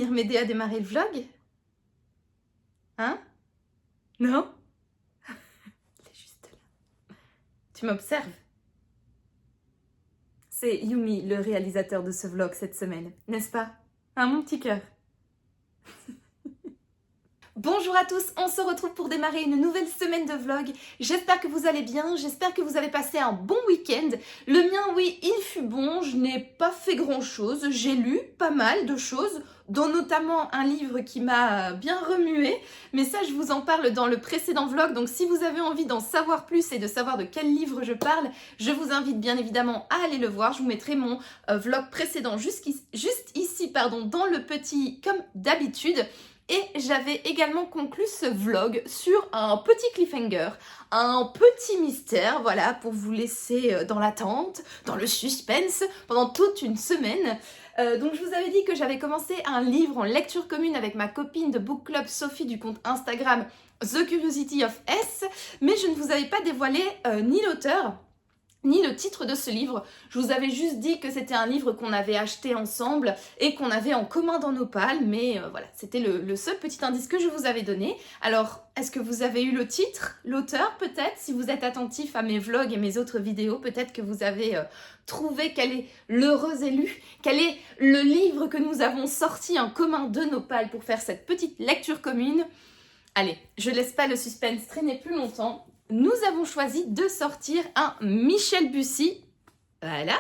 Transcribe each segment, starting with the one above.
venir m'aider à démarrer le vlog? Hein? Non? Elle est juste là. Tu m'observes? C'est Yumi, le réalisateur de ce vlog cette semaine, n'est-ce pas? Hein, mon petit cœur? Bonjour à tous, on se retrouve pour démarrer une nouvelle semaine de vlog. J'espère que vous allez bien, j'espère que vous avez passé un bon week-end. Le mien, oui, il fut bon, je n'ai pas fait grand-chose. J'ai lu pas mal de choses, dont notamment un livre qui m'a bien remué. Mais ça, je vous en parle dans le précédent vlog. Donc si vous avez envie d'en savoir plus et de savoir de quel livre je parle, je vous invite bien évidemment à aller le voir. Je vous mettrai mon vlog précédent juste ici, dans le petit comme d'habitude. Et j'avais également conclu ce vlog sur un petit cliffhanger, un petit mystère, voilà, pour vous laisser dans l'attente, dans le suspense, pendant toute une semaine. Donc je vous avais dit que j'avais commencé un livre en lecture commune avec ma copine de Book Club Sophie du compte Instagram The Curiosity of S, mais je ne vous avais pas dévoilé ni l'auteur, ni le titre de ce livre. Je vous avais juste dit que c'était un livre qu'on avait acheté ensemble et qu'on avait en commun dans nos palmes, mais voilà, c'était le seul petit indice que je vous avais donné. Alors, est-ce que vous avez eu le titre, l'auteur peut-être? Si vous êtes attentif à mes vlogs et mes autres vidéos, peut-être que vous avez trouvé quel est l'heureux élu, quel est le livre que nous avons sorti en commun de nos palmes pour faire cette petite lecture commune. Allez, je laisse pas le suspense traîner plus longtemps. Nous avons choisi de sortir un Michel Bussy, voilà,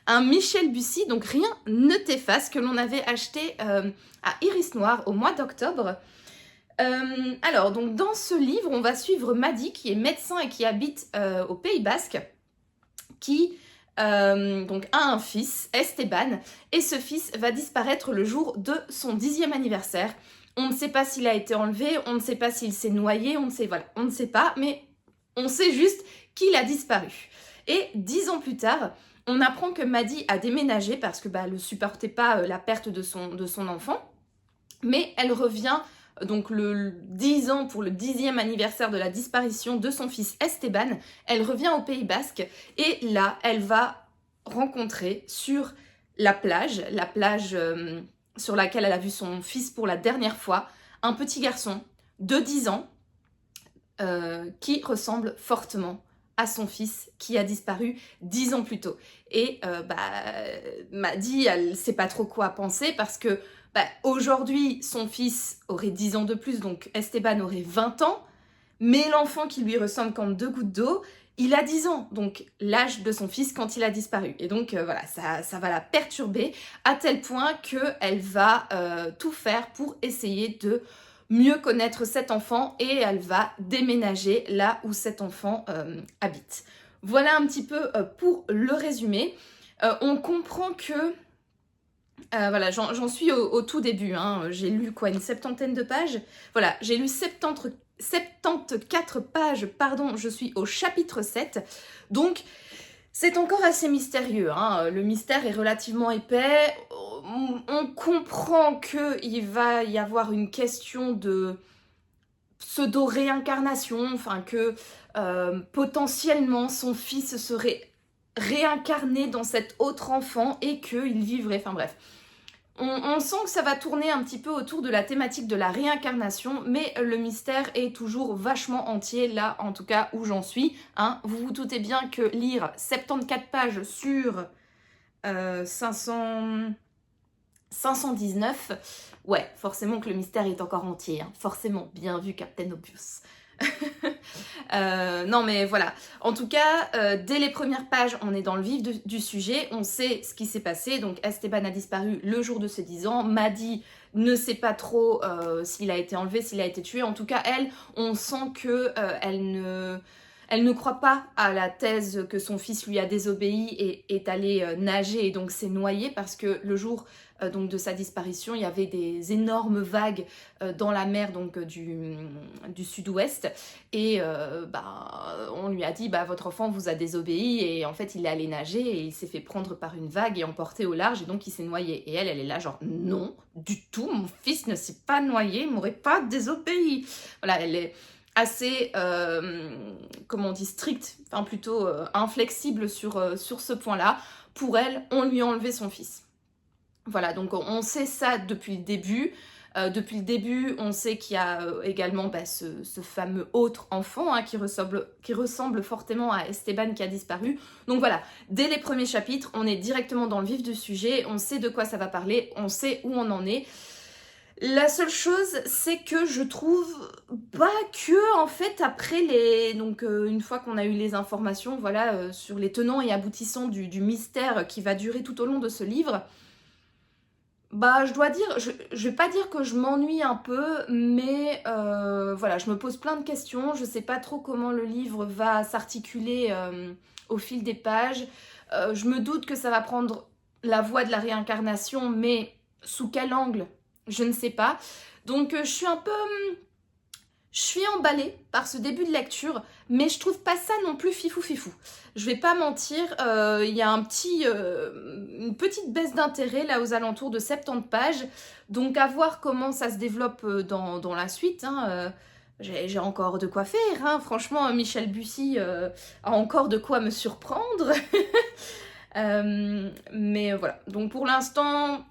un Michel Bussy, donc Rien ne t'efface, que l'on avait acheté à Iris Noir au mois d'octobre. Alors, donc dans ce livre, on va suivre Madi, qui est médecin et qui habite au Pays Basque, qui donc a un fils, Esteban, et ce fils va disparaître le jour de son 10e anniversaire. On ne sait pas s'il a été enlevé, on ne sait pas s'il s'est noyé, on ne sait pas, mais on sait juste qu'il a disparu. Et 10 ans plus tard, on apprend que Madi a déménagé parce que elle ne supportait pas la perte de son enfant. Mais elle revient, donc le 10 ans pour le 10e anniversaire de la disparition de son fils Esteban, elle revient au Pays Basque et là, elle va rencontrer sur la plage sur laquelle elle a vu son fils pour la dernière fois, un petit garçon de 10 ans, qui ressemble fortement à son fils qui a disparu 10 ans plus tôt. Et Madi, elle ne sait pas trop quoi penser parce que aujourd'hui, son fils aurait 10 ans de plus, donc Esteban aurait 20 ans, mais l'enfant qui lui ressemble comme 2 gouttes d'eau, il a 10 ans, donc l'âge de son fils quand il a disparu. Et donc voilà, ça va la perturber à tel point qu'elle va tout faire pour essayer de mieux connaître cet enfant et elle va déménager là où cet enfant habite. Voilà un petit peu pour le résumé. On comprend que... voilà, j'en suis au tout début, hein. J'ai lu une 70aine de pages. Voilà, j'ai lu 74 pages, pardon, je suis au chapitre 7. Donc, c'est encore assez mystérieux, hein. Le mystère est relativement épais. On comprend qu'il va y avoir une question de pseudo-réincarnation, enfin que potentiellement son fils serait réincarné dans cet autre enfant et qu'il vivrait, enfin bref. On sent que ça va tourner un petit peu autour de la thématique de la réincarnation, mais le mystère est toujours vachement entier, là en tout cas où j'en suis. Hein. Vous vous doutez bien que lire 74 pages sur 519, ouais, forcément que le mystère est encore entier. Hein. Forcément, bien vu Captain Obvious. Non mais voilà, en tout cas dès les premières pages on est dans le vif du sujet, on sait ce qui s'est passé. Donc Esteban a disparu le jour de ses 10 ans, Madi ne sait pas trop s'il a été enlevé, s'il a été tué. En tout cas elle, on sent que elle ne croit pas à la thèse que son fils lui a désobéi et est allé nager et donc s'est noyé parce que le jour donc de sa disparition, il y avait des énormes vagues dans la mer donc du sud-ouest et on lui a dit votre enfant vous a désobéi et en fait il est allé nager et il s'est fait prendre par une vague et emporté au large et donc il s'est noyé. Et elle est là genre non du tout, mon fils ne s'est pas noyé, il m'aurait pas désobéi. Voilà, elle est assez, comment on dit, stricte, enfin plutôt inflexible sur ce point-là. Pour elle, on lui a enlevé son fils. Voilà, donc on sait ça depuis le début. Depuis le début, on sait qu'il y a également ce fameux autre enfant hein, qui ressemble fortement à Esteban qui a disparu. Donc voilà, dès les premiers chapitres, on est directement dans le vif du sujet, on sait de quoi ça va parler, on sait où on en est. La seule chose, c'est que je trouve pas que, en fait, après les... Donc, une fois qu'on a eu les informations, voilà, sur les tenants et aboutissants du mystère qui va durer tout au long de ce livre, bah, je dois dire, je vais pas dire que je m'ennuie un peu, mais voilà, je me pose plein de questions. Je sais pas trop comment le livre va s'articuler au fil des pages. Je me doute que ça va prendre la voie de la réincarnation, mais sous quel angle? Je ne sais pas. Donc, je suis emballée par ce début de lecture, mais je trouve pas ça non plus fifou fifou. Je vais pas mentir, il y a une petite baisse d'intérêt là aux alentours de 70 pages, donc à voir comment ça se développe dans la suite. Hein, j'ai encore de quoi faire, hein. Franchement, Michel Bussy a encore de quoi me surprendre. Mais voilà, donc pour l'instant...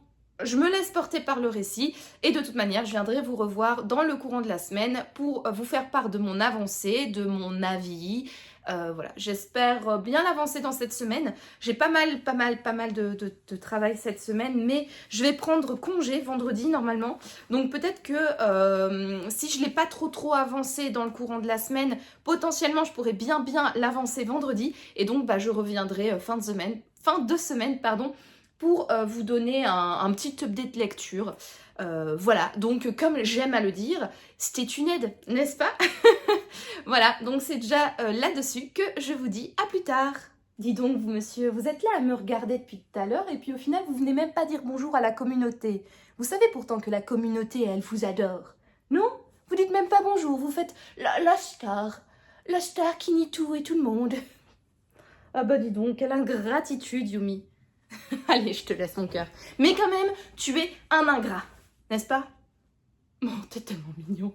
Je me laisse porter par le récit et de toute manière, je viendrai vous revoir dans le courant de la semaine pour vous faire part de mon avancée, de mon avis. Voilà, j'espère bien l'avancer dans cette semaine. J'ai pas mal de travail cette semaine, mais je vais prendre congé vendredi normalement. Donc peut-être que si je l'ai pas trop avancé dans le courant de la semaine, potentiellement je pourrais bien l'avancer vendredi. Et donc bah, je reviendrai fin de semaine, pardon, pour vous donner un petit update lecture. Voilà, donc comme j'aime à le dire, c'était une aide, n'est-ce pas? Voilà, donc c'est déjà là-dessus que je vous dis à plus tard. Dis donc, vous monsieur, vous êtes là à me regarder depuis tout à l'heure et puis au final, vous venez même pas dire bonjour à la communauté. Vous savez pourtant que la communauté, elle vous adore. Non? Vous dites même pas bonjour, vous faites la star. La star qui nie tout et tout le monde. Ah bah dis donc, quelle ingratitude, Yumi. Allez, je te laisse mon cœur. Mais quand même, tu es un ingrat, n'est-ce pas? Oh, t'es tellement mignon.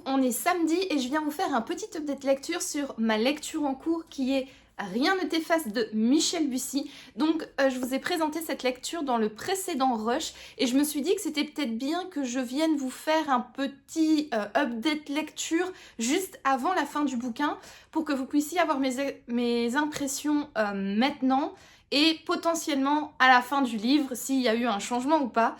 On est samedi et je viens vous faire un petit update lecture sur ma lecture en cours qui est Rien ne t'efface de Michel Bussy. Donc je vous ai présenté cette lecture dans le précédent rush et je me suis dit que c'était peut-être bien que je vienne vous faire un petit update lecture juste avant la fin du bouquin pour que vous puissiez avoir mes impressions maintenant et potentiellement à la fin du livre s'il y a eu un changement ou pas.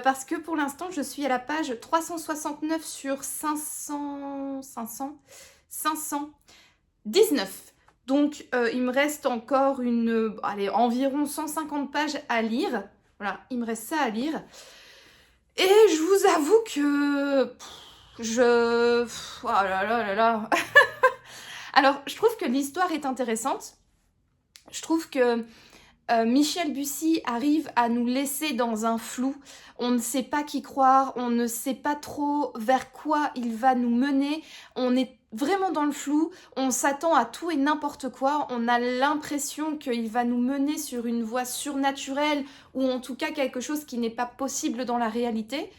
Parce que pour l'instant, je suis à la page 369 sur 519. Donc, il me reste encore environ 150 pages à lire. Voilà, il me reste ça à lire. Et je vous avoue que... Oh là là là là. Alors, je trouve que l'histoire est intéressante. Je trouve que Michel Bussy arrive à nous laisser dans un flou. On ne sait pas qui croire, on ne sait pas trop vers quoi il va nous mener. On est vraiment dans le flou, on s'attend à tout et n'importe quoi, on a l'impression qu'il va nous mener sur une voie surnaturelle ou en tout cas quelque chose qui n'est pas possible dans la réalité.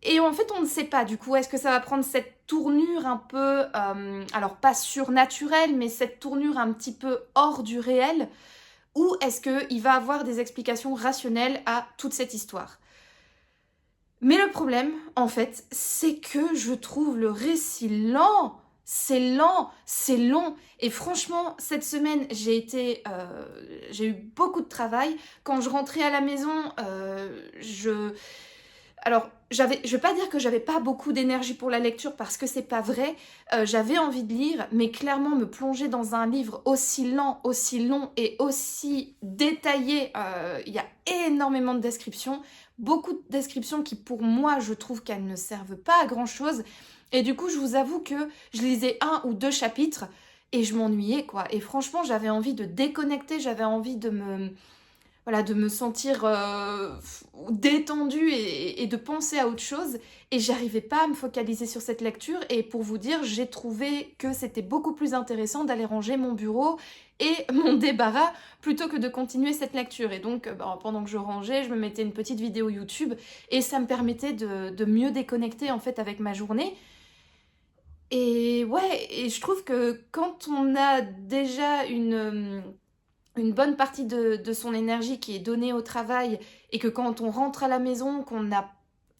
Et en fait, on ne sait pas du coup, est-ce que ça va prendre cette tournure un peu, alors pas surnaturelle, mais cette tournure un petit peu hors du réel, ou est-ce qu'il va avoir des explications rationnelles à toute cette histoire? Mais le problème, en fait, c'est que je trouve le récit lent. C'est lent, c'est long. Et franchement, cette semaine, j'ai eu beaucoup de travail. Quand je rentrais à la maison, alors, je vais pas dire que j'avais pas beaucoup d'énergie pour la lecture parce que c'est pas vrai. J'avais envie de lire, mais clairement me plonger dans un livre aussi lent, aussi long et aussi détaillé, il y a énormément de descriptions, beaucoup de descriptions qui pour moi je trouve qu'elles ne servent pas à grand chose. Et du coup, je vous avoue que je lisais 1 ou 2 chapitres et je m'ennuyais quoi. Et franchement, j'avais envie de déconnecter, j'avais envie de me sentir détendue et de penser à autre chose. Et j'arrivais pas à me focaliser sur cette lecture. Et pour vous dire, j'ai trouvé que c'était beaucoup plus intéressant d'aller ranger mon bureau et mon débarras plutôt que de continuer cette lecture. Et donc, pendant que je rangeais, je me mettais une petite vidéo YouTube et ça me permettait de mieux déconnecter en fait avec ma journée. Et ouais, et je trouve que quand on a déjà une bonne partie de son énergie qui est donnée au travail et que quand on rentre à la maison, qu'on a...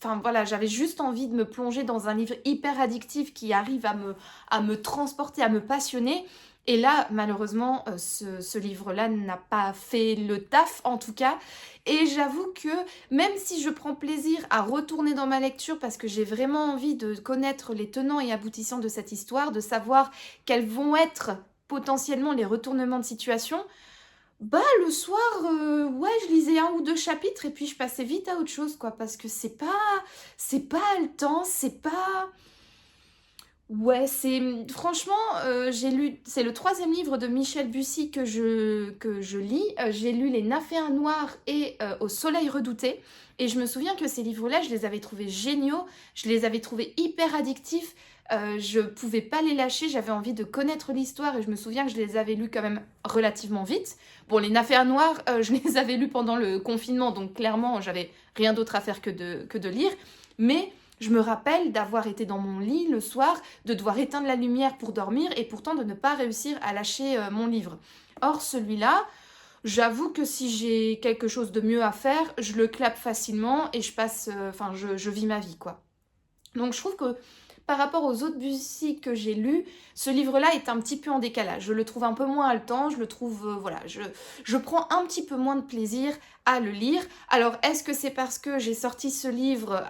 Enfin voilà, j'avais juste envie de me plonger dans un livre hyper addictif qui arrive à me transporter, à me passionner. Et là, malheureusement, ce livre-là n'a pas fait le taf, en tout cas. Et j'avoue que même si je prends plaisir à retourner dans ma lecture parce que j'ai vraiment envie de connaître les tenants et aboutissants de cette histoire, de savoir quels vont être potentiellement les retournements de situation, bah le soir, ouais, je lisais 1 ou 2 chapitres et puis je passais vite à autre chose, quoi, parce que c'est pas haletant, c'est pas... Ouais, franchement, j'ai lu... C'est le 3e livre de Michel Bussy que je lis. J'ai lu Les Naphéens noirs et Au soleil redouté. Et je me souviens que ces livres-là, je les avais trouvés géniaux, je les avais trouvés hyper addictifs. Je pouvais pas les lâcher, j'avais envie de connaître l'histoire et je me souviens que je les avais lus quand même relativement vite. Bon, Les Naphéens noirs, je les avais lus pendant le confinement, donc clairement, j'avais rien d'autre à faire que de lire. Mais je me rappelle d'avoir été dans mon lit le soir, de devoir éteindre la lumière pour dormir et pourtant de ne pas réussir à lâcher mon livre. Or, celui-là, j'avoue que si j'ai quelque chose de mieux à faire, je le clappe facilement et je passe... Enfin, je vis ma vie, quoi. Donc je trouve que par rapport aux autres Bussy que j'ai lus, ce livre-là est un petit peu en décalage. Je le trouve un peu moins haletant, je le trouve, voilà, je prends un petit peu moins de plaisir à le lire. Alors, est-ce que c'est parce que j'ai sorti ce livre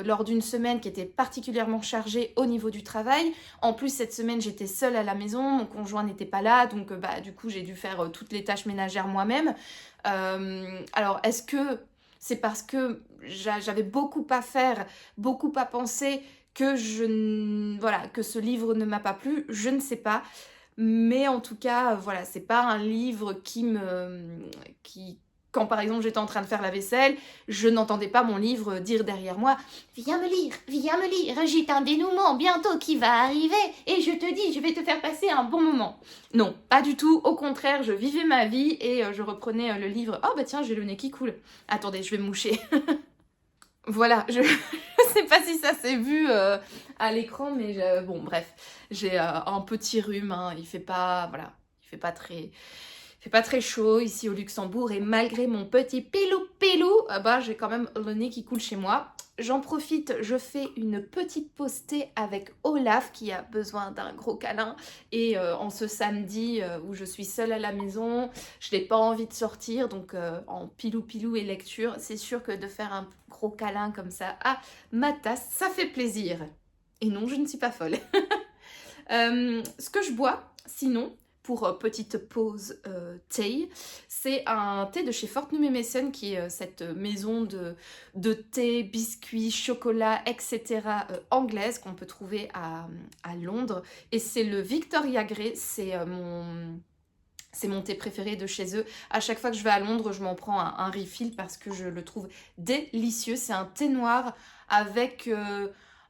lors d'une semaine qui était particulièrement chargée au niveau du travail? En plus, cette semaine, j'étais seule à la maison, mon conjoint n'était pas là, donc du coup, j'ai dû faire toutes les tâches ménagères moi-même. Alors, est-ce que c'est parce que j'avais beaucoup à faire, beaucoup à penser voilà, que ce livre ne m'a pas plu, je ne sais pas. Mais en tout cas, voilà, c'est pas un livre quand par exemple j'étais en train de faire la vaisselle, je n'entendais pas mon livre dire derrière moi: viens me lire, j'ai un dénouement bientôt qui va arriver et je te dis, je vais te faire passer un bon moment. Non, pas du tout, au contraire, je vivais ma vie et je reprenais le livre. Oh bah tiens, j'ai le nez qui coule. Attendez, je vais me moucher. Voilà, je sais pas si ça s'est vu à l'écran, mais bon, bref, j'ai un petit rhume, hein, il fait pas, voilà, il fait pas très chaud ici au Luxembourg, et malgré mon petit pilou, j'ai quand même le nez qui coule chez moi. J'en profite, je fais une petite pause thé avec Olaf qui a besoin d'un gros câlin. Et en ce samedi où je suis seule à la maison, je n'ai pas envie de sortir. Donc en pilou et lecture, c'est sûr que de faire un gros câlin comme ça à ma tasse, ça fait plaisir. Et non, je ne suis pas folle. Ce que je bois, sinon, pour petite pause thé, c'est un thé de chez Fortnum & Mason qui est cette maison de thé, biscuits, chocolat, etc. Anglaise qu'on peut trouver à Londres. Et c'est le Victoria Grey, c'est mon thé préféré de chez eux. À chaque fois que je vais à Londres, je m'en prends un refill parce que je le trouve délicieux. C'est un thé noir avec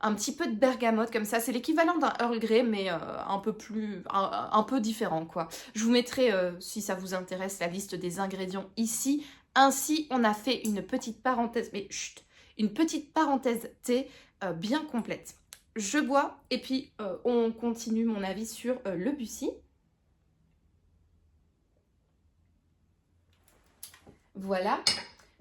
un petit peu de bergamote comme ça. C'est l'équivalent d'un Earl Grey, mais un peu différent, quoi. Je vous mettrai, si ça vous intéresse, la liste des ingrédients ici. Ainsi, on a fait une petite parenthèse, mais chut, une petite parenthèse thé bien complète. Je bois et puis on continue mon avis sur le Bussy. Voilà.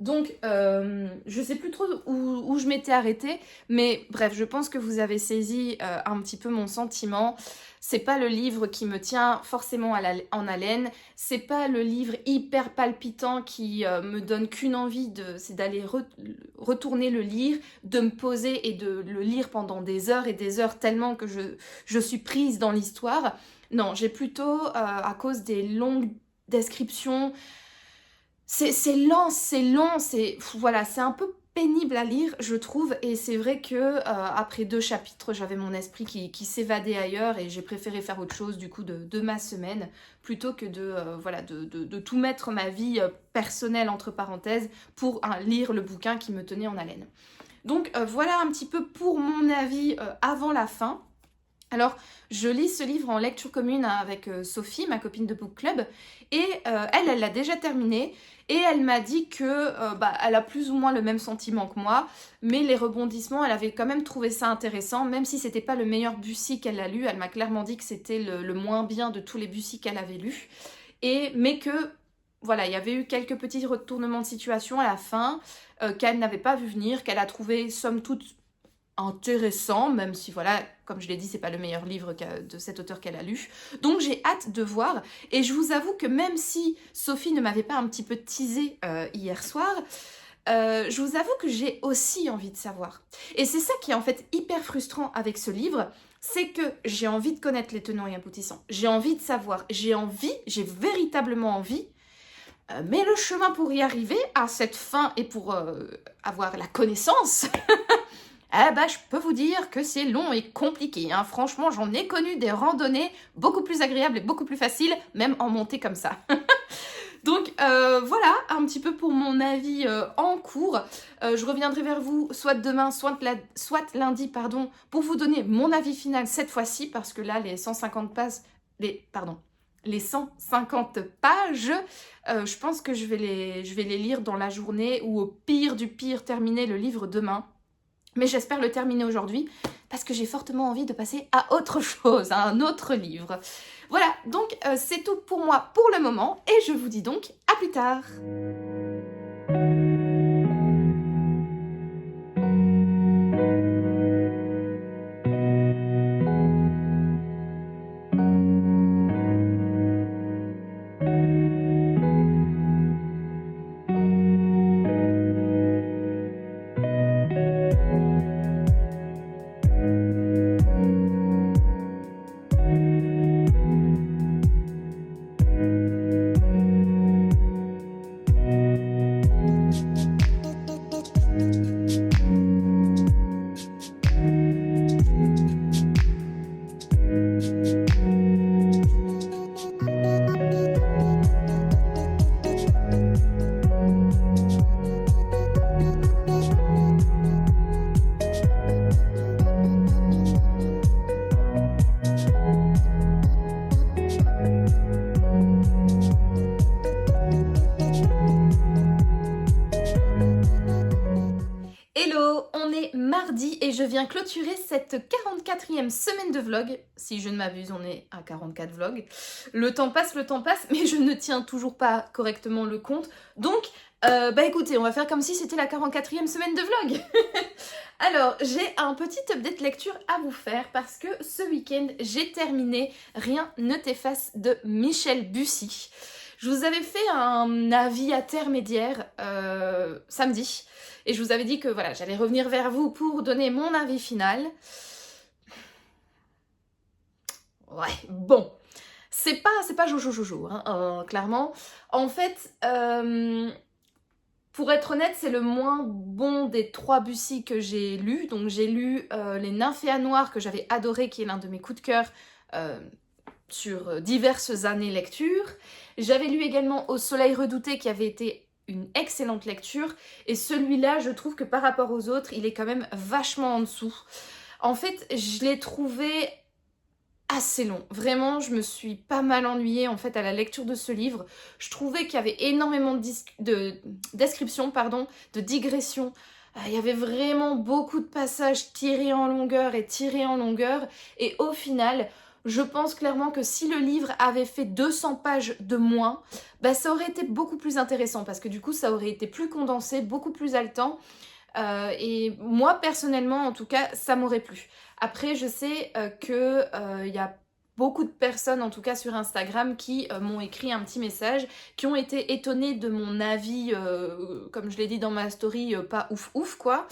Donc, je sais plus trop où je m'étais arrêtée, mais bref, je pense que vous avez saisi un petit peu mon sentiment. C'est pas le livre qui me tient forcément en haleine, c'est pas le livre hyper palpitant qui me donne qu'une envie, c'est d'aller retourner le lire, de me poser et de le lire pendant des heures et des heures tellement que je suis prise dans l'histoire. Non, j'ai plutôt, à cause des longues descriptions, c'est lent, c'est long, voilà, c'est un peu pénible à lire, je trouve, et c'est vrai que après 2 chapitres, j'avais mon esprit qui s'évadait ailleurs et j'ai préféré faire autre chose du coup de ma semaine plutôt que voilà, de tout mettre ma vie personnelle entre parenthèses pour lire le bouquin qui me tenait en haleine. Donc voilà un petit peu pour mon avis avant la fin. Alors, je lis ce livre en lecture commune avec Sophie, ma copine de book club, et elle l'a déjà terminé, et elle m'a dit que elle a plus ou moins le même sentiment que moi, mais les rebondissements, elle avait quand même trouvé ça intéressant, même si c'était pas le meilleur Bussy qu'elle a lu, elle m'a clairement dit que c'était le moins bien de tous les Bussy qu'elle avait lus, mais que voilà, il y avait eu quelques petits retournements de situation à la fin qu'elle n'avait pas vu venir, qu'elle a trouvé somme toute intéressant, même si voilà, comme je l'ai dit, c'est pas le meilleur livre de cet auteur qu'elle a lu. Donc j'ai hâte de voir, et je vous avoue que même si Sophie ne m'avait pas un petit peu teasé hier soir, je vous avoue que j'ai aussi envie de savoir. Et c'est ça qui est en fait hyper frustrant avec ce livre, c'est que j'ai envie de connaître les tenants et aboutissants, j'ai envie de savoir, j'ai véritablement envie, mais le chemin pour y arriver à cette fin et pour avoir la connaissance, je peux vous dire que c'est long et compliqué, hein. Franchement, j'en ai connu des randonnées beaucoup plus agréables et beaucoup plus faciles, même en montée comme ça. Donc voilà, un petit peu pour mon avis en cours. Je reviendrai vers vous soit demain, soit lundi, pardon, pour vous donner mon avis final cette fois-ci, parce que là, les 150 pages, les 150 pages, je pense que je vais les lire dans la journée, ou au pire du pire, terminer le livre demain. Mais j'espère le terminer aujourd'hui parce que j'ai fortement envie de passer à autre chose, à un autre livre. Voilà, donc c'est tout pour moi pour le moment et je vous dis donc à plus tard. Mardi et je viens clôturer cette 44e semaine de vlog. Si je ne m'abuse, on est à 44 vlogs. Le temps passe, mais je ne tiens toujours pas correctement le compte. Donc, écoutez, on va faire comme si c'était la 44e semaine de vlog. Alors, j'ai un petit update lecture à vous faire parce que ce week-end, j'ai terminé Rien ne t'efface de Michel Bussy. Je vous avais fait un avis intermédiaire samedi et je vous avais dit que voilà, j'allais revenir vers vous pour donner mon avis final. Ouais, bon, c'est pas Jojo, hein, clairement. En fait, pour être honnête, c'est le moins bon des 3 Bussy que j'ai lus. Donc j'ai lu Les Nymphéas Noirs que j'avais adoré, qui est l'un de mes coups de cœur sur diverses années lecture. J'avais lu également Au Soleil Redouté qui avait été une excellente lecture. Et celui-là, je trouve que par rapport aux autres, il est quand même vachement en dessous. En fait, je l'ai trouvé assez long. Vraiment, je me suis pas mal ennuyée en fait à la lecture de ce livre. Je trouvais qu'il y avait énormément de descriptions, pardon, de digressions. Il y avait vraiment beaucoup de passages tirés en longueur et tirés en longueur. Et au final, je pense clairement que si le livre avait fait 200 pages de moins, bah, ça aurait été beaucoup plus intéressant parce que du coup, ça aurait été plus condensé, beaucoup plus haletant. Et moi, personnellement, en tout cas, ça m'aurait plu. Après, je sais que y a beaucoup de personnes, en tout cas sur Instagram, qui m'ont écrit un petit message, qui ont été étonnées de mon avis, comme je l'ai dit dans ma story, pas ouf ouf quoi.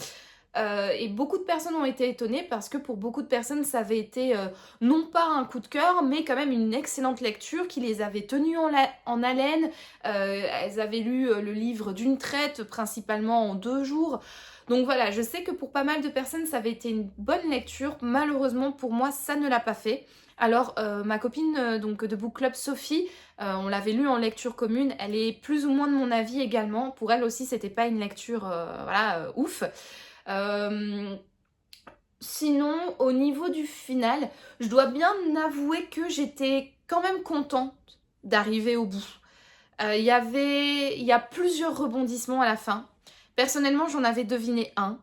Et beaucoup de personnes ont été étonnées parce que pour beaucoup de personnes, ça avait été non pas un coup de cœur, mais quand même une excellente lecture qui les avait tenues en haleine. Elles avaient lu le livre d'une traite, principalement en 2 jours. Donc voilà, je sais que pour pas mal de personnes, ça avait été une bonne lecture. Malheureusement, pour moi, ça ne l'a pas fait. Alors, ma copine donc de Book Club, Sophie, on l'avait lu en lecture commune. Elle est plus ou moins de mon avis également. Pour elle aussi, c'était pas une lecture voilà, ouf. Euh, Sinon, au niveau du final, je dois bien avouer que j'étais quand même contente d'arriver au bout. Il y a plusieurs rebondissements à la fin. Personnellement, j'en avais deviné un.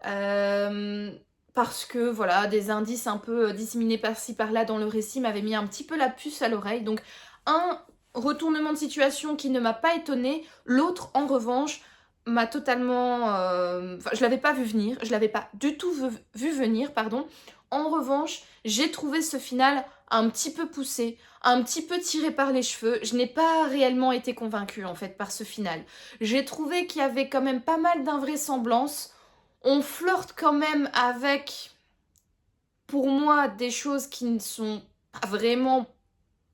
Euh, Parce que voilà, des indices un peu disséminés par-ci par-là dans le récit m'avaient mis un petit peu la puce à l'oreille. Donc un retournement de situation qui ne m'a pas étonnée, l'autre en revanche m'a totalement... Enfin, je l'avais pas vu venir, je l'avais pas du tout vu venir, pardon. En revanche, j'ai trouvé ce final un petit peu poussé, un petit peu tiré par les cheveux. Je n'ai pas réellement été convaincue en fait par ce final. J'ai trouvé qu'il y avait quand même pas mal d'invraisemblances. On flirte quand même avec, pour moi, des choses qui ne sont pas vraiment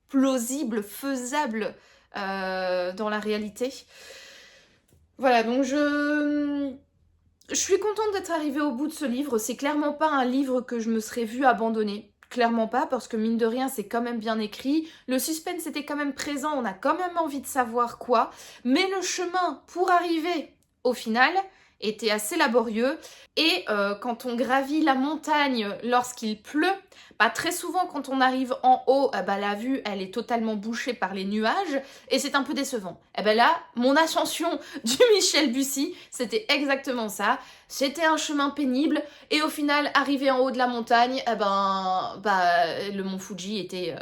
plausibles, faisables dans la réalité. Voilà, donc je suis contente d'être arrivée au bout de ce livre. C'est clairement pas un livre que je me serais vue abandonner. Clairement pas, parce que mine de rien, c'est quand même bien écrit. Le suspense était quand même présent, on a quand même envie de savoir quoi. Mais le chemin pour arriver au final était assez laborieux. Et quand on gravit la montagne lorsqu'il pleut, bah, très souvent quand on arrive en haut, bah, la vue elle est totalement bouchée par les nuages et c'est un peu décevant. Et ben là, mon ascension du Michel Bussy, c'était exactement ça. C'était un chemin pénible et au final, arrivé en haut de la montagne, eh ben, bah, le mont Fuji était,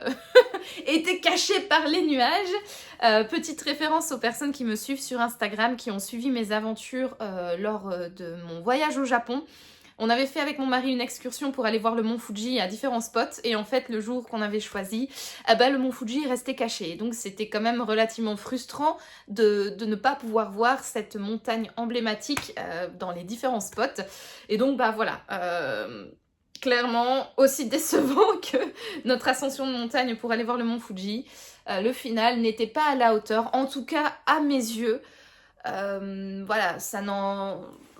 était caché par les nuages. Petite référence aux personnes qui me suivent sur Instagram, qui ont suivi mes aventures lors de mon voyage au Japon. On avait fait avec mon mari une excursion pour aller voir le mont Fuji à différents spots et en fait le jour qu'on avait choisi, le mont Fuji restait caché. Donc c'était quand même relativement frustrant de ne pas pouvoir voir cette montagne emblématique dans les différents spots. Et donc bah voilà, clairement aussi décevant que notre ascension de montagne pour aller voir le mont Fuji. Le final n'était pas à la hauteur, en tout cas à mes yeux. Voilà,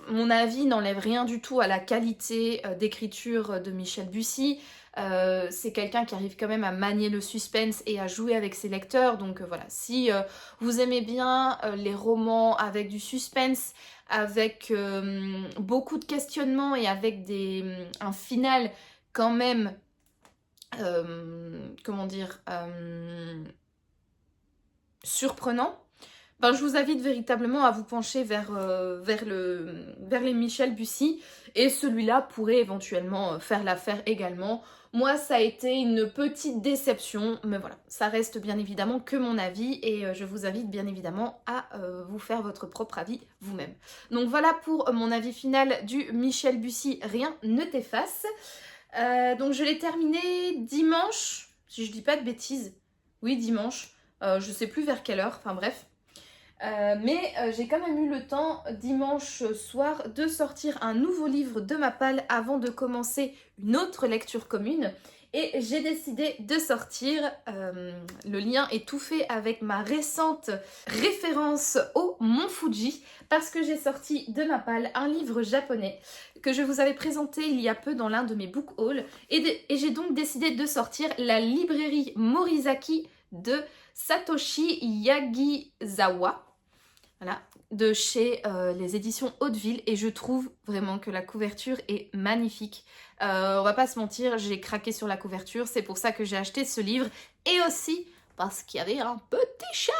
mon avis n'enlève rien du tout à la qualité d'écriture de Michel Bussy. C'est quelqu'un qui arrive quand même à manier le suspense et à jouer avec ses lecteurs. Donc voilà, si vous aimez bien les romans avec du suspense, avec beaucoup de questionnements et avec un final quand même, comment dire, surprenant, ben, je vous invite véritablement à vous pencher vers les Michel Bussy et celui-là pourrait éventuellement faire l'affaire également. Moi, ça a été une petite déception, mais voilà, ça reste bien évidemment que mon avis et je vous invite bien évidemment à vous faire votre propre avis vous-même. Donc voilà pour mon avis final du Michel Bussy, Rien ne t'efface. Donc je l'ai terminé dimanche, si je dis pas de bêtises. Oui, dimanche. Je sais plus vers quelle heure, enfin bref. Mais j'ai quand même eu le temps dimanche soir de sortir un nouveau livre de ma palle avant de commencer une autre lecture commune. Et j'ai décidé de sortir, le lien est tout fait avec ma récente référence au mont Fuji, parce que j'ai sorti de ma palle un livre japonais que je vous avais présenté il y a peu dans l'un de mes book hauls. Et j'ai donc décidé de sortir La librairie Morizaki de Satoshi Yagisawa. Voilà, de chez les éditions Hauteville et je trouve vraiment que la couverture est magnifique. On va pas se mentir, j'ai craqué sur la couverture, c'est pour ça que j'ai acheté ce livre et aussi parce qu'il y avait un petit chat.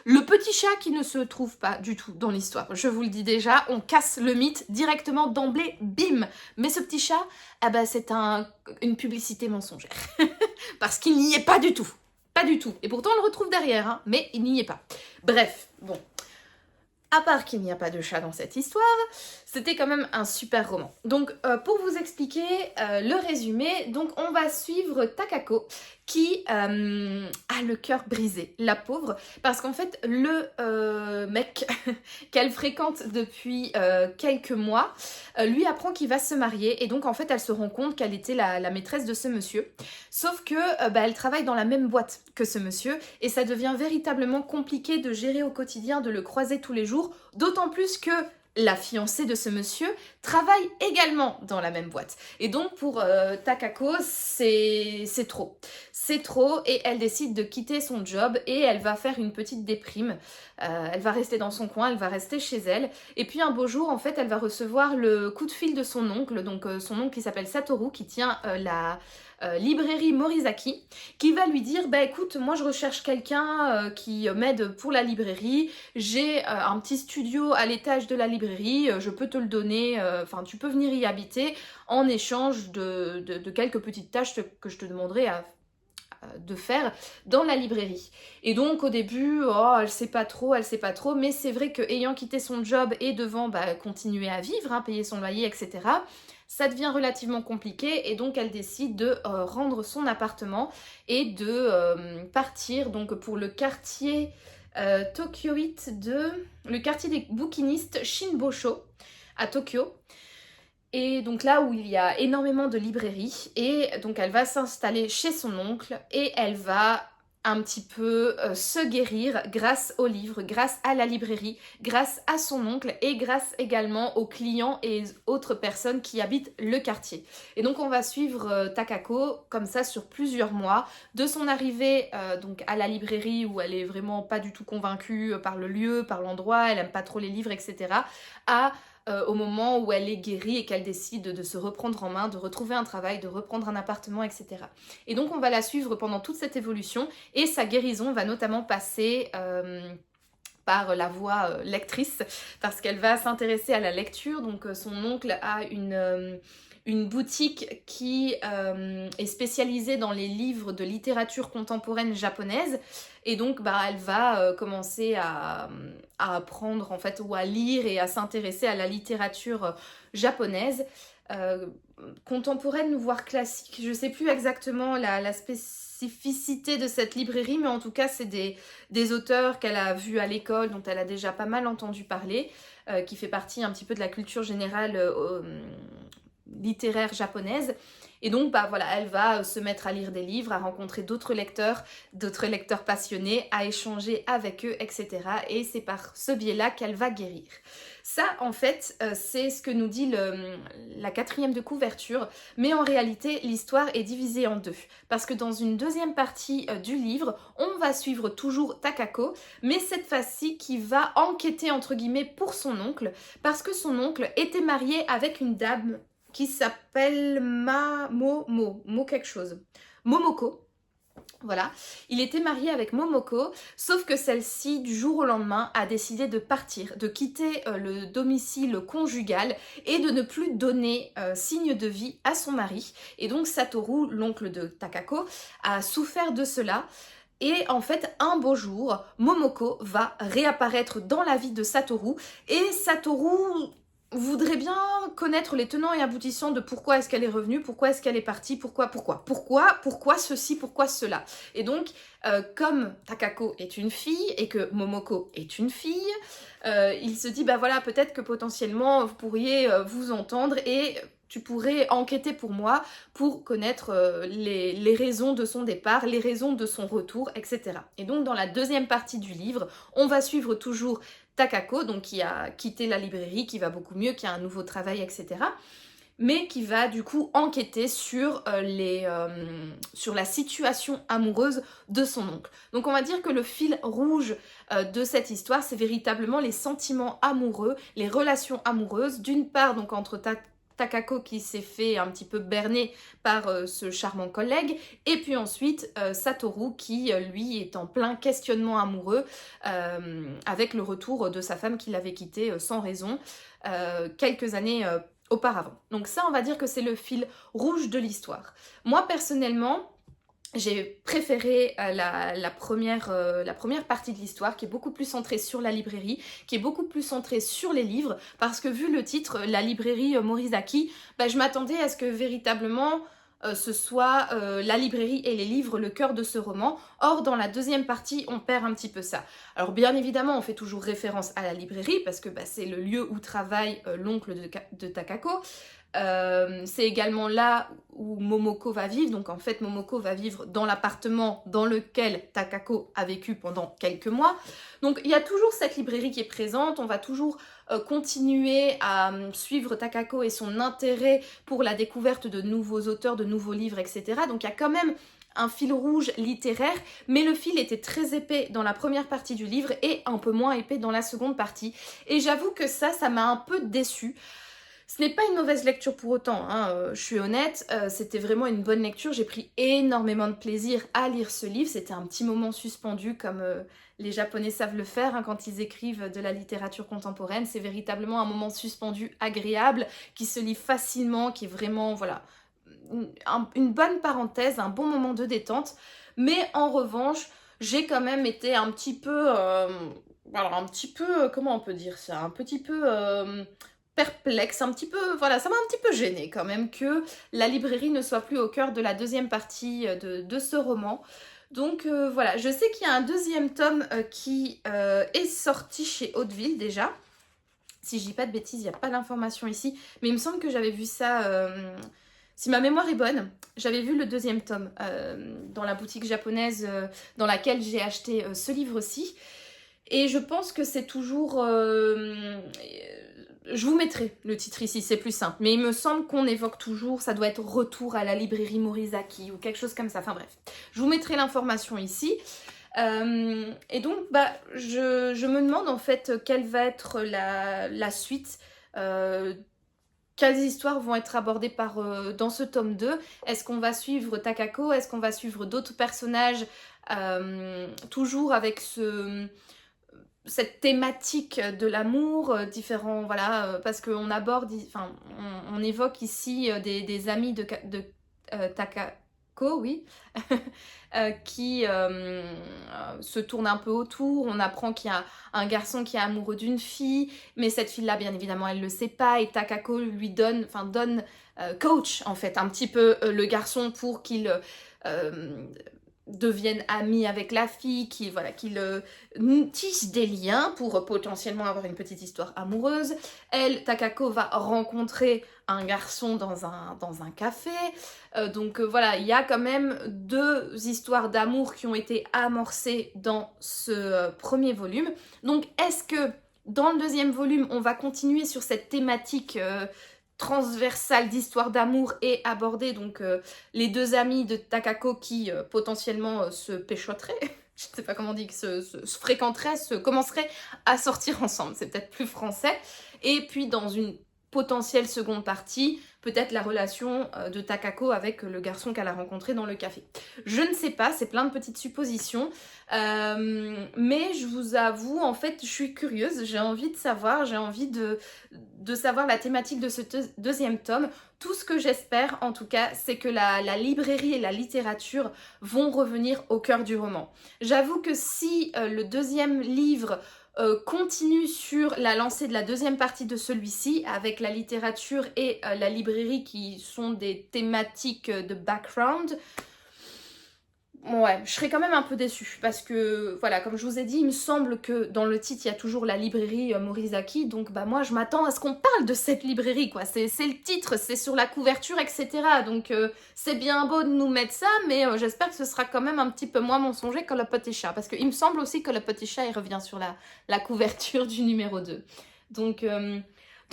Le petit chat qui ne se trouve pas du tout dans l'histoire. Je vous le dis déjà, on casse le mythe directement d'emblée, bim. Mais ce petit chat, ah bah, c'est une publicité mensongère. Parce qu'il n'y est pas du tout. Pas du tout. Et pourtant, on le retrouve derrière, hein, mais il n'y est pas. Bref, bon. À part qu'il n'y a pas de chat dans cette histoire, c'était quand même un super roman. Donc pour vous expliquer le résumé, donc on va suivre Takako qui a le cœur brisé, la pauvre, parce qu'en fait le mec qu'elle fréquente depuis quelques mois lui apprend qu'il va se marier et donc en fait elle se rend compte qu'elle était la maîtresse de ce monsieur, sauf que elle travaille dans la même boîte que ce monsieur et ça devient véritablement compliqué de gérer au quotidien, de le croiser tous les jours, d'autant plus que la fiancée de ce monsieur travaille également dans la même boîte. Et donc pour Takako, c'est trop. C'est trop et elle décide de quitter son job et elle va faire une petite déprime. Elle va rester dans son coin, elle va rester chez elle. Et puis un beau jour, en fait, elle va recevoir le coup de fil de son oncle, donc son oncle qui s'appelle Satoru, qui tient la librairie Morizaki, qui va lui dire bah écoute, moi je recherche quelqu'un qui m'aide pour la librairie, j'ai un petit studio à l'étage de la librairie, je peux te le donner, enfin tu peux venir y habiter en échange de quelques petites tâches que je te demanderai de faire dans la librairie. Et donc au début, oh, elle sait pas trop, mais c'est vrai que ayant quitté son job et devant continuer à vivre, hein, payer son loyer, etc., ça devient relativement compliqué et donc elle décide de rendre son appartement et de partir donc pour le quartier tokyoïte le quartier des bouquinistes Shinbosho à Tokyo. Et donc là où il y a énormément de librairies, et donc elle va s'installer chez son oncle et elle va un petit peu se guérir grâce aux livres, grâce à la librairie, grâce à son oncle et grâce également aux clients et autres personnes qui habitent le quartier. Et donc on va suivre Takako comme ça sur plusieurs mois, de son arrivée donc à la librairie où elle est vraiment pas du tout convaincue par le lieu, par l'endroit, elle aime pas trop les livres, etc. à au moment où elle est guérie et qu'elle décide de se reprendre en main, de retrouver un travail, de reprendre un appartement, etc. Et donc on va la suivre pendant toute cette évolution et sa guérison va notamment passer par la voie lectrice parce qu'elle va s'intéresser à la lecture. Donc son oncle a une boutique qui est spécialisée dans les livres de littérature contemporaine japonaise et donc elle va commencer à apprendre en fait ou à lire et à s'intéresser à la littérature japonaise contemporaine voire classique. Je sais plus exactement la spécificité de cette librairie, mais en tout cas c'est des auteurs qu'elle a vus à l'école, dont elle a déjà pas mal entendu parler, qui fait partie un petit peu de la culture générale littéraire japonaise. Et donc voilà, elle va se mettre à lire des livres, à rencontrer d'autres lecteurs passionnés, à échanger avec eux, etc. Et c'est par ce biais-là qu'elle va guérir. Ça, en fait, c'est ce que nous dit la 4e de couverture, mais en réalité, l'histoire est divisée en deux. Parce que dans une deuxième partie du livre, on va suivre toujours Takako, mais cette fois-ci qui va enquêter, entre guillemets, pour son oncle, parce que son oncle était marié avec une dame qui s'appelle quelque chose. Momoko. Voilà, il était marié avec Momoko, sauf que celle-ci, du jour au lendemain, a décidé de partir, de quitter le domicile conjugal et de ne plus donner signe de vie à son mari. Et donc Satoru, l'oncle de Takako, a souffert de cela. Et en fait, un beau jour, Momoko va réapparaître dans la vie de Satoru et Satoru voudrait bien connaître les tenants et aboutissants de pourquoi est-ce qu'elle est revenue, pourquoi est-ce qu'elle est partie, pourquoi ceci, pourquoi cela. Et donc, comme Takako est une fille et que Momoko est une fille, il se dit, voilà, peut-être que potentiellement vous pourriez vous entendre et tu pourrais enquêter pour moi pour connaître les raisons de son départ, les raisons de son retour, etc. Et donc, dans la deuxième partie du livre, on va suivre toujours Takako, donc qui a quitté la librairie, qui va beaucoup mieux, qui a un nouveau travail, etc. mais qui va du coup enquêter sur la situation amoureuse de son oncle. Donc on va dire que le fil rouge de cette histoire, c'est véritablement les sentiments amoureux, les relations amoureuses, d'une part donc entre Takako qui s'est fait un petit peu berner par ce charmant collègue, et puis ensuite Satoru qui lui est en plein questionnement amoureux avec le retour de sa femme qui l'avait quitté sans raison quelques années auparavant. Donc ça, on va dire que c'est le fil rouge de l'histoire. Moi personnellement, j'ai préféré la première partie de l'histoire, qui est beaucoup plus centrée sur la librairie, qui est beaucoup plus centrée sur les livres, parce que vu le titre, la librairie Morizaki, bah, je m'attendais à ce que véritablement ce soit la librairie et les livres le cœur de ce roman. Or, dans la deuxième partie, on perd un petit peu ça. Alors bien évidemment, on fait toujours référence à la librairie, parce que bah, c'est le lieu où travaille l'oncle de Takako. C'est également là où Momoko va vivre, donc en fait Momoko va vivre dans l'appartement dans lequel Takako a vécu pendant quelques mois. Donc il y a toujours cette librairie qui est présente, on va toujours continuer à suivre Takako et son intérêt pour la découverte de nouveaux auteurs, de nouveaux livres, etc. Donc il y a quand même un fil rouge littéraire, mais le fil était très épais dans la première partie du livre et un peu moins épais dans la seconde partie. Et j'avoue que ça m'a un peu déçue. Ce n'est pas une mauvaise lecture pour autant, hein, je suis honnête, c'était vraiment une bonne lecture, j'ai pris énormément de plaisir à lire ce livre, c'était un petit moment suspendu comme les Japonais savent le faire hein, quand ils écrivent de la littérature contemporaine, c'est véritablement un moment suspendu agréable, qui se lit facilement, qui est vraiment, voilà, une bonne parenthèse, un bon moment de détente, mais en revanche, j'ai quand même été un petit peu, comment on peut dire ça, un petit peu perplexe, un petit peu, voilà, ça m'a un petit peu gênée quand même que la librairie ne soit plus au cœur de la deuxième partie de ce roman. Donc voilà, je sais qu'il y a un deuxième tome qui est sorti chez Hauteville déjà. Si je dis pas de bêtises, il n'y a pas d'information ici, mais il me semble que j'avais vu ça, si ma mémoire est bonne, j'avais vu le deuxième tome dans la boutique japonaise dans laquelle j'ai acheté ce livre-ci. Et je pense que c'est toujours... je vous mettrai le titre ici, c'est plus simple. Mais il me semble qu'on évoque toujours, ça doit être Retour à la librairie Morizaki ou quelque chose comme ça. Enfin bref, je vous mettrai l'information ici. Et donc, bah, je me demande en fait quelle va être la suite. Quelles histoires vont être abordées dans ce tome 2? Est-ce qu'on va suivre Takako? Est-ce qu'on va suivre d'autres personnages toujours avec cette thématique de l'amour, différents, voilà, parce qu'on aborde, enfin, on évoque ici des amis de Takako, oui, qui se tournent un peu autour. On apprend qu'il y a un garçon qui est amoureux d'une fille, mais cette fille-là, bien évidemment, elle le sait pas, et Takako lui donne coach, en fait, un petit peu le garçon pour qu'il deviennent amis avec la fille, qu'ils tissent des liens pour potentiellement avoir une petite histoire amoureuse. Elle, Takako, va rencontrer un garçon dans un café. Donc voilà, il y a quand même deux histoires d'amour qui ont été amorcées dans ce premier volume. Donc est-ce que dans le deuxième volume, on va continuer sur cette thématique transversale d'histoire d'amour et aborder donc les deux amis de Takako qui potentiellement se péchotteraient, je ne sais pas comment on dit, se fréquenteraient, commenceraient à sortir ensemble, c'est peut-être plus français, et puis dans une potentielle seconde partie, peut-être la relation de Takako avec le garçon qu'elle a rencontré dans le café. Je ne sais pas, c'est plein de petites suppositions, mais je vous avoue, en fait, je suis curieuse, j'ai envie de savoir, j'ai envie de savoir la thématique de ce deuxième tome. Tout ce que j'espère, en tout cas, c'est que la librairie et la littérature vont revenir au cœur du roman. J'avoue que si le deuxième livre continue sur la lancée de la deuxième partie de celui-ci, avec la littérature et la librairie qui sont des thématiques de background, ouais, je serais quand même un peu déçue parce que, voilà, comme je vous ai dit, il me semble que dans le titre, il y a toujours la librairie Morizaki, donc bah moi, je m'attends à ce qu'on parle de cette librairie, quoi. C'est le titre, c'est sur la couverture, etc. Donc, c'est bien beau de nous mettre ça, mais j'espère que ce sera quand même un petit peu moins mensonger que Le Petit Chat, parce qu'il me semble aussi que Le Petit Chat, il revient sur la couverture du numéro 2. Donc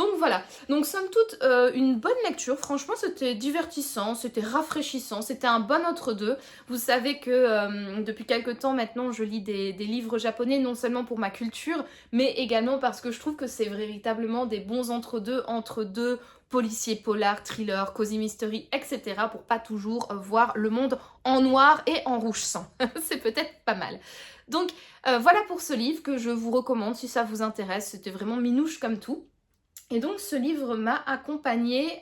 Donc voilà, donc somme toute une bonne lecture, franchement c'était divertissant, c'était rafraîchissant, c'était un bon entre-deux. Vous savez que depuis quelques temps maintenant je lis des livres japonais, non seulement pour ma culture, mais également parce que je trouve que c'est véritablement des bons entre-deux, entre-deux policiers, polars, thrillers, cozy mystery, etc. pour pas toujours voir le monde en noir et en rouge sang. C'est peut-être pas mal. Donc voilà pour ce livre que je vous recommande si ça vous intéresse, c'était vraiment minouche comme tout. Et donc ce livre m'a accompagnée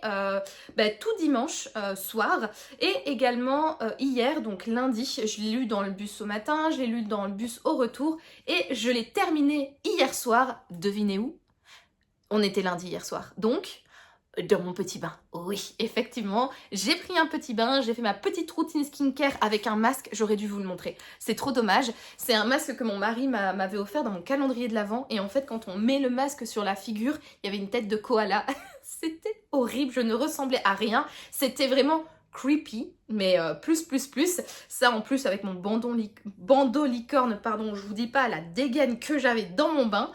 tout dimanche soir et également hier, donc lundi. Je l'ai lu dans le bus au matin, je l'ai lu dans le bus au retour et je l'ai terminé hier soir. Devinez où? On était lundi hier soir. Donc, dans mon petit bain. Oui, effectivement, j'ai pris un petit bain, j'ai fait ma petite routine skincare avec un masque, j'aurais dû vous le montrer. C'est trop dommage, c'est un masque que mon mari m'avait offert dans mon calendrier de l'Avent et en fait quand on met le masque sur la figure, il y avait une tête de koala. C'était horrible, je ne ressemblais à rien, c'était vraiment creepy, mais plus. Ça en plus avec mon bandeau licorne, pardon, je vous dis pas la dégaine que j'avais dans mon bain.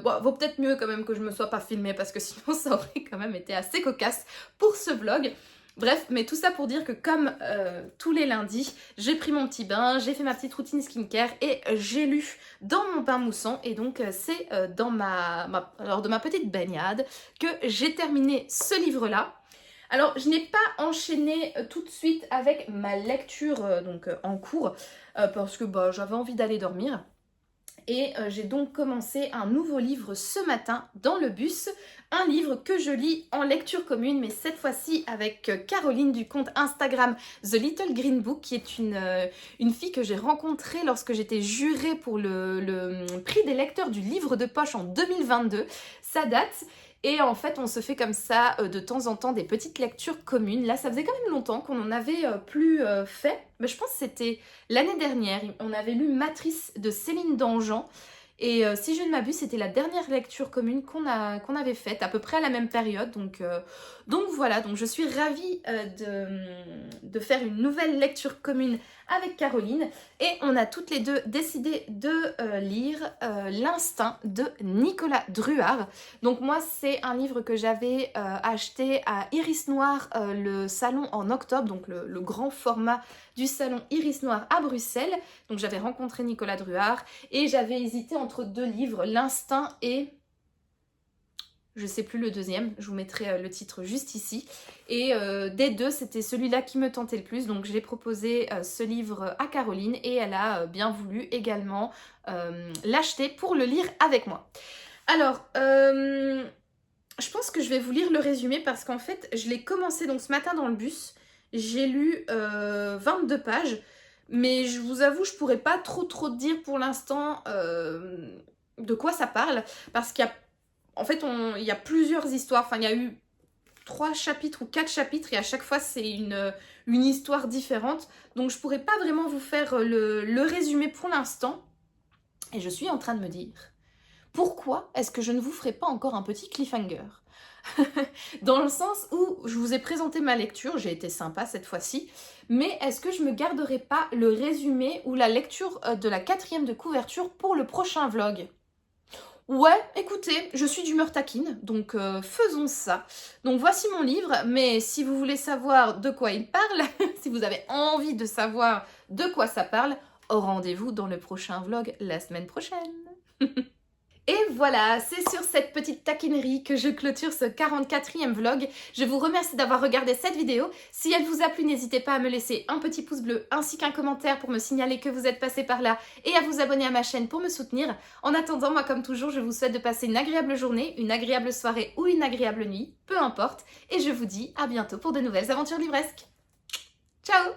Bon, vaut peut-être mieux quand même que je me sois pas filmée parce que sinon ça aurait quand même été assez cocasse pour ce vlog. Bref, mais tout ça pour dire que comme tous les lundis, j'ai pris mon petit bain, j'ai fait ma petite routine skincare et j'ai lu dans mon bain moussant. Et donc c'est lors de ma petite baignade que j'ai terminé ce livre-là. Alors, je n'ai pas enchaîné tout de suite avec ma lecture en cours parce que j'avais envie d'aller dormir. Et j'ai donc commencé un nouveau livre ce matin dans le bus. Un livre que je lis en lecture commune, mais cette fois-ci avec Caroline du compte Instagram The Little Green Book, qui est une fille que j'ai rencontrée lorsque j'étais jurée pour le prix des lecteurs du livre de poche en 2022. Ça date. Et en fait, on se fait comme ça de temps en temps des petites lectures communes. Là, ça faisait quand même longtemps qu'on n'en avait plus fait. Mais je pense que c'était l'année dernière. On avait lu Matrice de Céline Dangean. Et si je ne m'abuse, c'était la dernière lecture commune qu'on avait faite, à peu près à la même période. Donc voilà, donc je suis ravie de faire une nouvelle lecture commune avec Caroline. Et on a toutes les deux décidé de lire L'Instinct de Nicolas Druard. Donc moi, c'est un livre que j'avais acheté à Iris Noir, le salon en octobre, donc le grand format du salon Iris Noir à Bruxelles. Donc j'avais rencontré Nicolas Druard et j'avais hésité entre deux livres, L'Instinct et... je sais plus le deuxième, je vous mettrai le titre juste ici. Et des deux, c'était celui-là qui me tentait le plus. Donc j'ai proposé ce livre à Caroline et elle a bien voulu également l'acheter pour le lire avec moi. Alors, je pense que je vais vous lire le résumé parce qu'en fait, je l'ai commencé donc ce matin dans le bus. J'ai lu 22 pages, mais je vous avoue, je pourrais pas trop dire pour l'instant de quoi ça parle parce qu'il y a en fait, il y a plusieurs histoires. Enfin, il y a eu 3 chapitres ou 4 chapitres et à chaque fois, c'est une histoire différente. Donc, je pourrais pas vraiment vous faire le résumé pour l'instant. Et je suis en train de me dire, pourquoi est-ce que je ne vous ferai pas encore un petit cliffhanger? Dans le sens où je vous ai présenté ma lecture, j'ai été sympa cette fois-ci, mais est-ce que je me garderai pas le résumé ou la lecture de la 4e de couverture pour le prochain vlog? Ouais, écoutez, je suis d'humeur taquine, donc faisons ça. Donc voici mon livre, mais si vous voulez savoir de quoi il parle, si vous avez envie de savoir de quoi ça parle, au rendez-vous dans le prochain vlog la semaine prochaine. Et voilà, c'est sur cette petite taquinerie que je clôture ce 44e vlog. Je vous remercie d'avoir regardé cette vidéo. Si elle vous a plu, n'hésitez pas à me laisser un petit pouce bleu ainsi qu'un commentaire pour me signaler que vous êtes passé par là et à vous abonner à ma chaîne pour me soutenir. En attendant, moi comme toujours, je vous souhaite de passer une agréable journée, une agréable soirée ou une agréable nuit, peu importe. Et je vous dis à bientôt pour de nouvelles aventures livresques. Ciao!